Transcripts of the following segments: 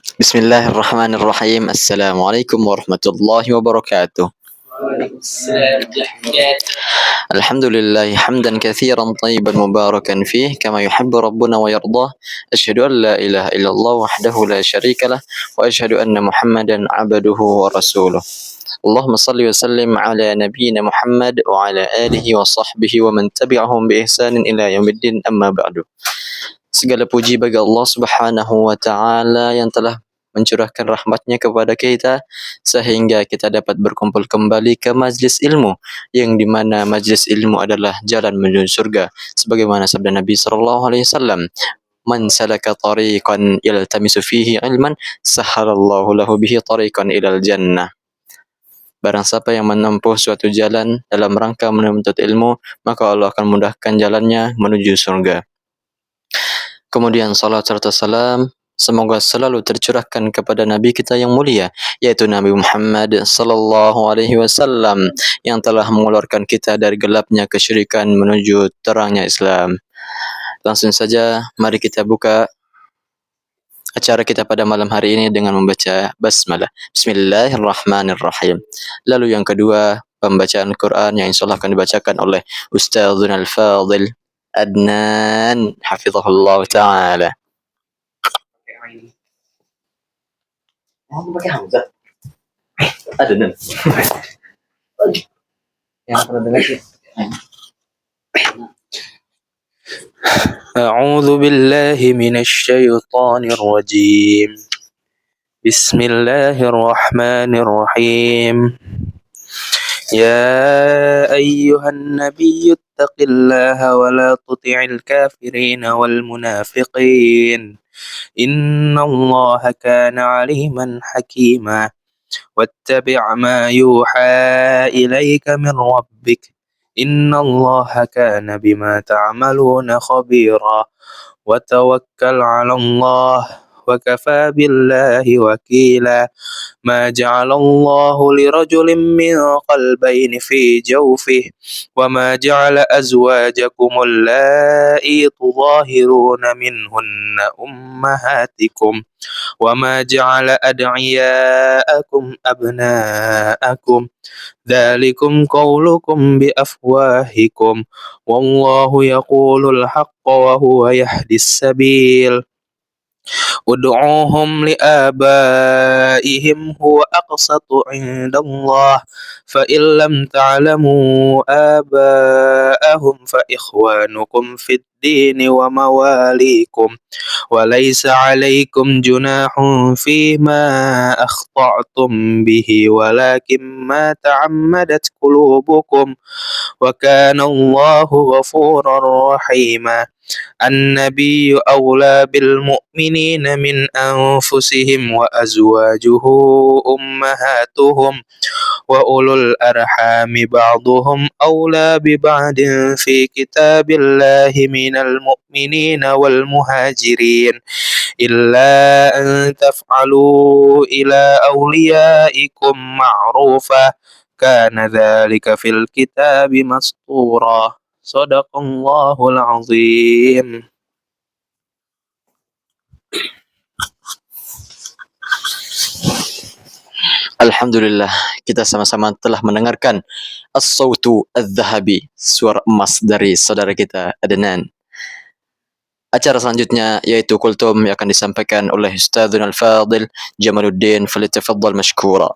Bismillahirrahmanirrahim. Assalamualaikum warahmatullahi wabarakatuh. Alhamdulillah hamdan katsiran tayyiban mubarakan fih kama yuhibbu rabbuna wa yardah. Asyhadu an la ilaha illallah wahdahu la syarika lah wa asyhadu anna Muhammadan abduhu wa rasuluh. Allahumma salli wa sallim ala nabiyyina Muhammad wa ala alihi wa sahbihi wa man tabi'ahum bi ihsanin ila yaumiddin, amma ba'du. Segala puji bagi Allah Subhanahu wa taala yang telah mencurahkan rahmatnya kepada kita sehingga kita dapat berkumpul kembali ke majlis ilmu, yang dimana majlis ilmu adalah jalan menuju surga, sebagaimana sabda Nabi sallallahu alaihi wasallam, man salaka tariqan yaltamisu fihi ilman sahalallahu lahu bihi tariqan ilal jannah. Barang siapa yang menempuh suatu jalan dalam rangka menuntut ilmu, maka Allah akan mudahkan jalannya menuju surga. Kemudian salat serta salam semoga selalu tercurahkan kepada Nabi kita yang mulia, yaitu Nabi Muhammad sallallahu alaihi wasallam, yang telah mengeluarkan kita dari gelapnya kesyirikan menuju terangnya Islam. Langsung saja mari kita buka acara kita pada malam hari ini dengan membaca basmalah. Bismillahirrahmanirrahim. Lalu yang kedua, pembacaan Quran yang insyaallah akan dibacakan oleh Ustazuna Al-Fadil Adnan hafizahullah taala. Pakai hamzah. Adnan. Yang pernah dengar sih. أعوذ بالله من الشيطان الرجيم بسم الله الرحمن الرحيم يا أيها النبي اتق الله ولا تطع الكافرين والمنافقين إن الله كان عليما حكيما واتبع ما يوحى إليك من ربك إن الله كان بما تعملون خبيرا وتوكل على الله وكفى بالله وكيلا ما جعل الله لرجل من قلبين في جوفه وما جعل أزواجكم اللائي تظاهرون منهن أمهاتكم وما جعل أدعياءكم أبناءكم ذلكم قولكم بأفواهكم والله يقول الحق وهو يهدي السبيل ادعوهم لآبائهم هو أقسط عند الله فإن لم تعلموا آباءهم فإخوانكم في الدين ومواليكم وليس عليكم جناح فيما أخطأتم به ولكن ما تعمدت قلوبكم وكان الله غفورا رحيما النبي أولى بالمؤمنين من أنفسهم وأزواجه أمهاتهم وأولو الأرحام بعضهم أولى ببعض في كتاب الله من المؤمنين والمهاجرين إلا أن تفعلوا إلى أوليائكم معروفا كان ذلك في الكتاب مسطورا صدق الله العظيم. Alhamdulillah, kita sama-sama telah mendengarkan As-Sautu Adz-Dzahabi, suara emas dari saudara kita Adnan. Acara selanjutnya yaitu kultum yang akan disampaikan oleh Ustadzuna Al-Fadil Jamaluddin, falyatafaddal mashkura.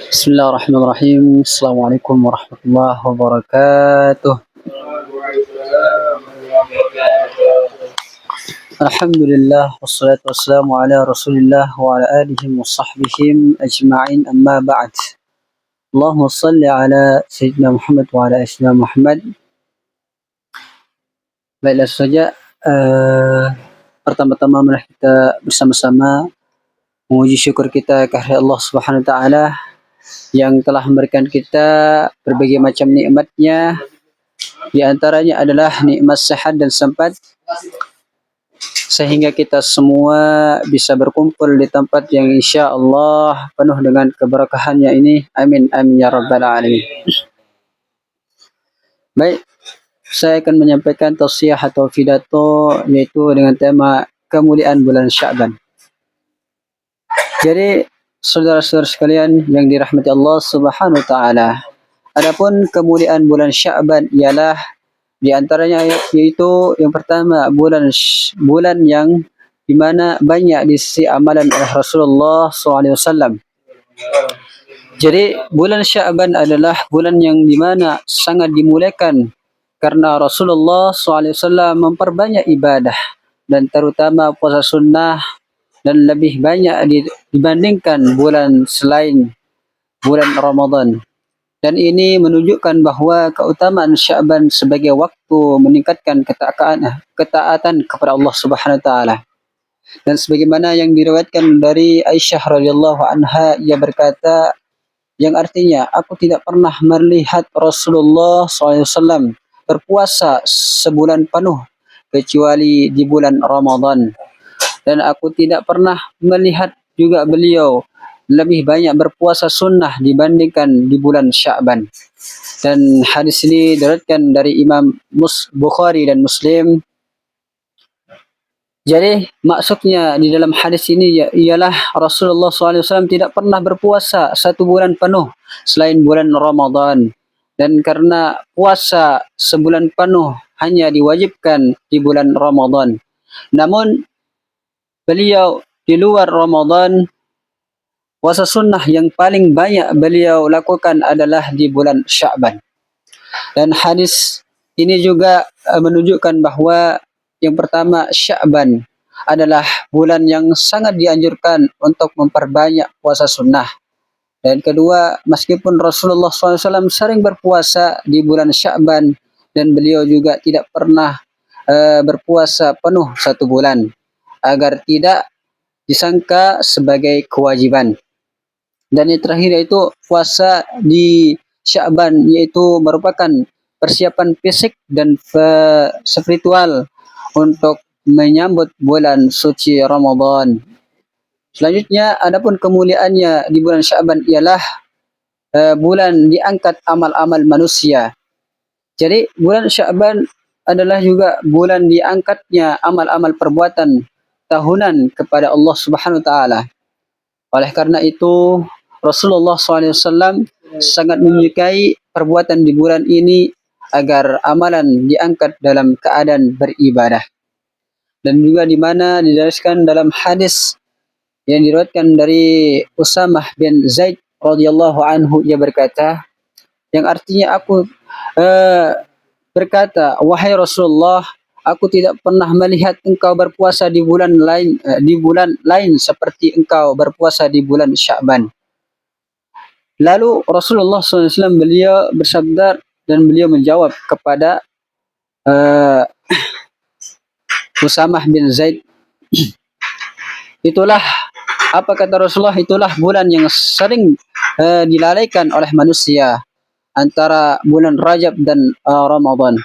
Bismillahirrahmanirrahim. Assalamualaikum warahmatullahi wabarakatuh. Alhamdulillah wassalatu wassalamu ala Rasulillah wa ala alihi wa sahbihi ajma'in, amma ba'd. Allahumma salli ala Sayyidina Muhammad wa ala Sayyidina Muhammad. Baiklah saja, pertama-tama mari kita bersama-sama memuji syukur kita kepada Allah Subhanahu wa taala yang telah memberikan kita berbagai macam nikmatnya. Di antaranya adalah nikmat sehat dan sempat, sehingga kita semua bisa berkumpul di tempat yang insya Allah penuh dengan keberkahannya ini. Amin amin ya rabbal alamin. Baik, saya akan menyampaikan tausiah atau pidato yaitu dengan tema kemuliaan bulan Sya'ban. Jadi saudara-saudara sekalian yang dirahmati Allah Subhanahu wa taala, adapun kemuliaan bulan Sya'ban ialah di antaranya yaitu yang pertama bulan yang di mana banyak diisi amalan oleh Rasulullah SAW. Jadi bulan Sya'ban adalah bulan yang di mana sangat dimuliakan karena Rasulullah SAW memperbanyak ibadah dan terutama puasa sunnah dan lebih banyak dibandingkan bulan selain bulan Ramadan. Dan ini menunjukkan bahawa keutamaan Sya'ban sebagai waktu meningkatkan ketaatan kepada Allah Subhanahu wa taala. Dan sebagaimana yang diriwayatkan dari Aisyah radhiyallahu anha, ia berkata yang artinya aku tidak pernah melihat Rasulullah SAW berpuasa sebulan penuh kecuali di bulan Ramadan. Dan aku tidak pernah melihat juga beliau lebih banyak berpuasa sunnah dibandingkan di bulan Sya'ban. Dan hadis ini diriwayatkan dari Imam Bukhari dan Muslim. Jadi maksudnya di dalam hadis ini ialah Rasulullah SAW tidak pernah berpuasa satu bulan penuh selain bulan Ramadan. Dan karena puasa sebulan penuh hanya diwajibkan di bulan Ramadan. Namun beliau di luar Ramadan, puasa sunnah yang paling banyak beliau lakukan adalah di bulan Sya'ban. Dan hadis ini juga menunjukkan bahawa yang pertama Sya'ban adalah bulan yang sangat dianjurkan untuk memperbanyak puasa sunnah. Dan kedua, meskipun Rasulullah SAW sering berpuasa di bulan Sya'ban dan beliau juga tidak pernah berpuasa penuh satu bulan agar tidak disangka sebagai kewajiban. Dan yang terakhir yaitu puasa di Sya'ban, yaitu merupakan persiapan fisik dan spiritual untuk menyambut bulan suci Ramadan. Selanjutnya, adapun kemuliaannya di bulan Sya'ban ialah bulan diangkat amal-amal manusia. Jadi bulan Sya'ban adalah juga bulan diangkatnya amal-amal perbuatan tahunan kepada Allah Subhanahu wa taala. Oleh karena itu Rasulullah SAW sangat menyukai perbuatan di bulan ini agar amalan diangkat dalam keadaan beribadah. Dan juga di mana dijelaskan dalam hadis yang diriwayatkan dari Usamah bin Zaid radhiyallahu anhu, ia berkata yang artinya aku berkata, wahai Rasulullah, aku tidak pernah melihat engkau berpuasa di bulan lain seperti engkau berpuasa di bulan Sya'ban. Lalu Rasulullah SAW beliau bersabda dan beliau menjawab kepada Usamah bin Zaid, itulah apa kata Rasulullah, itulah bulan yang sering dilalaikan oleh manusia antara bulan Rajab dan Ramadan.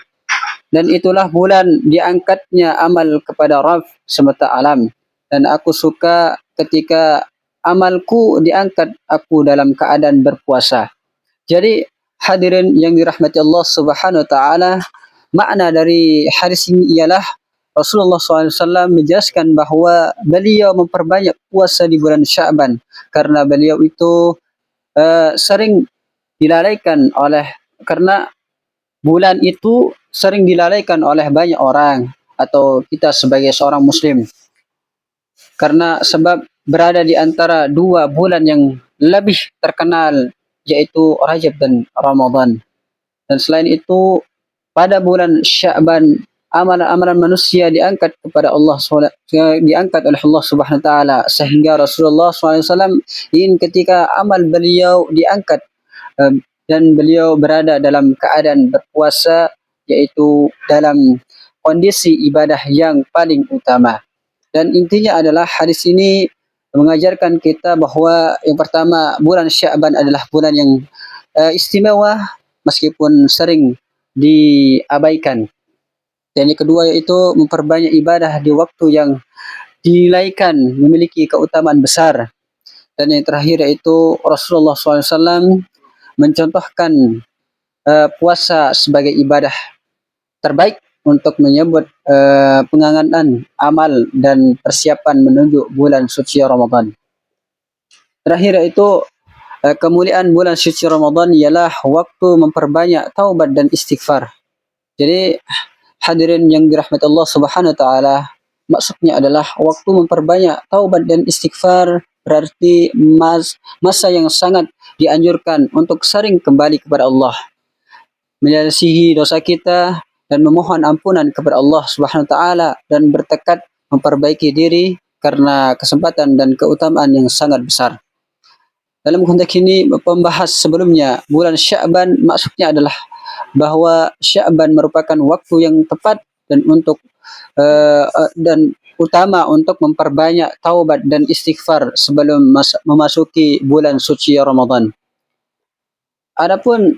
Dan itulah bulan diangkatnya amal kepada Rabb semesta alam. Dan aku suka ketika amalku diangkat aku dalam keadaan berpuasa. Jadi hadirin yang dirahmati Allah Subhanahu wa taala, makna dari hadis ini ialah Rasulullah SAW menjelaskan bahawa beliau memperbanyak puasa di bulan Sya'ban karena beliau itu sering dilalaikan karena bulan itu sering dilalaikan oleh banyak orang atau kita sebagai seorang muslim. Karena sebab berada di antara dua bulan yang lebih terkenal yaitu Rajab dan Ramadan. Dan selain itu pada bulan Sya'ban amalan-amalan manusia diangkat kepada Allah, diangkat oleh Allah Subhanahu wa taala, sehingga Rasulullah SAW ingin ketika amal beliau diangkat dan beliau berada dalam keadaan berpuasa, yaitu dalam kondisi ibadah yang paling utama. Dan intinya adalah hadis ini mengajarkan kita bahawa yang pertama bulan Sya'ban adalah bulan yang istimewa meskipun sering diabaikan. Dan yang kedua yaitu memperbanyak ibadah di waktu yang dinilaikan memiliki keutamaan besar. Dan yang terakhir yaitu Rasulullah SAW mencontohkan puasa sebagai ibadah terbaik untuk menyambut penganganan amal dan persiapan menuju bulan suci Ramadan. Terakhir yaitu kemuliaan bulan suci Ramadan ialah waktu memperbanyak taubat dan istighfar. Jadi hadirin yang dirahmati Allah Subhanahu wa taala, maksudnya adalah waktu memperbanyak taubat dan istighfar berarti masa yang sangat dianjurkan untuk sering kembali kepada Allah, menyelisihi dosa kita dan memohon ampunan kepada Allah Subhanahu wa taala dan bertekad memperbaiki diri karena kesempatan dan keutamaan yang sangat besar. Dalam konteks ini pembahas sebelumnya bulan Sya'ban maksudnya adalah bahawa Sya'ban merupakan waktu yang tepat dan untuk dan utama untuk memperbanyak taubat dan istighfar sebelum memasuki bulan suci Ramadan. Adapun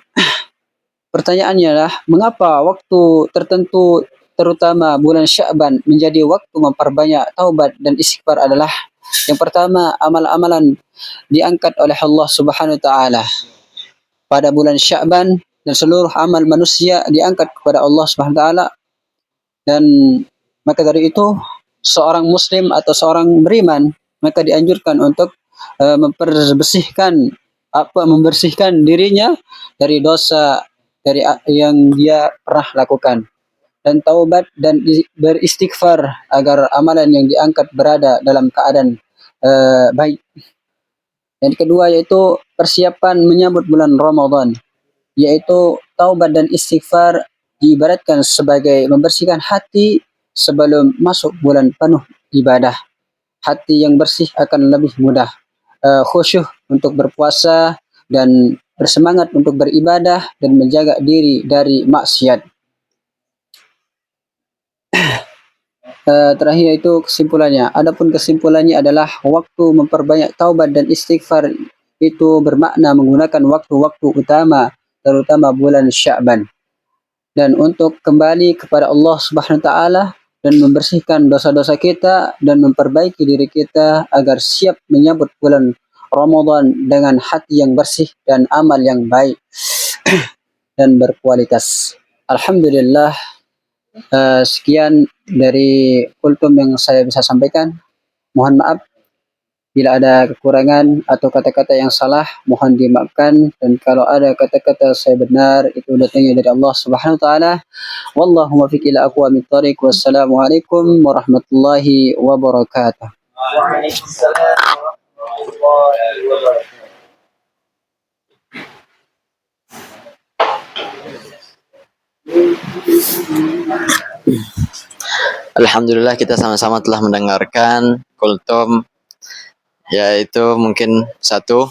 pertanyaannya adalah mengapa waktu tertentu terutama bulan Sya'ban menjadi waktu memperbanyak taubat dan istighfar adalah yang pertama, amal-amalan diangkat oleh Allah Subhanahu wa taala pada bulan Sya'ban dan seluruh amal manusia diangkat kepada Allah Subhanahu wa taala, dan maka dari itu seorang muslim atau seorang beriman maka dianjurkan untuk membersihkan dirinya dari dosa dari yang dia pernah lakukan dan taubat dan beristighfar agar amalan yang diangkat berada dalam keadaan baik. Dan kedua yaitu persiapan menyambut bulan Ramadan, yaitu taubat dan istighfar diibaratkan sebagai membersihkan hati sebelum masuk bulan penuh ibadah. Hati yang bersih akan lebih mudah khusyuk untuk berpuasa dan bersemangat untuk beribadah dan menjaga diri dari maksiat. Terakhir itu kesimpulannya. Adapun kesimpulannya adalah waktu memperbanyak taubat dan istighfar itu bermakna menggunakan waktu-waktu utama, terutama bulan Sya'ban. Dan untuk kembali kepada Allah Subhanahu wa taala dan membersihkan dosa-dosa kita dan memperbaiki diri kita agar siap menyambut bulan Ramadan dengan hati yang bersih dan amal yang baik dan berkualitas. Alhamdulillah, sekian dari kultum yang saya bisa sampaikan. Mohon maaf bila ada kekurangan atau kata-kata yang salah, mohon dimaafkan, dan kalau ada kata-kata saya benar itu datangnya dari Allah Subhanahu wa taala. Wallahu muwaffiq ila aqwamit thoriq. Wassalamualaikum warahmatullahi wabarakatuh. Waalaikumsalam warahmatullahi wabarakatuh. Alhamdulillah kita sama-sama telah mendengarkan kultum, yaitu mungkin satu,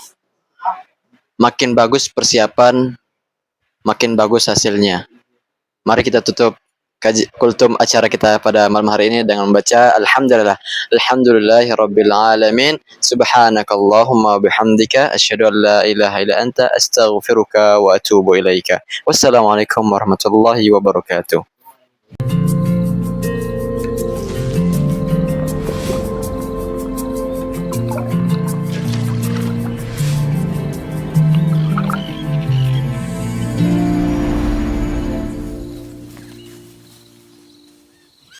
makin bagus persiapan, makin bagus hasilnya. Mari kita tutup kultum acara kita pada malam hari ini dengan membaca Alhamdulillahirabbil alamin, subhanakallahumma bihamdika asyhadu an la ilaha illa anta astaghfiruka wa atubu ilaika. Wassalamualaikum warahmatullahi wabarakatuh.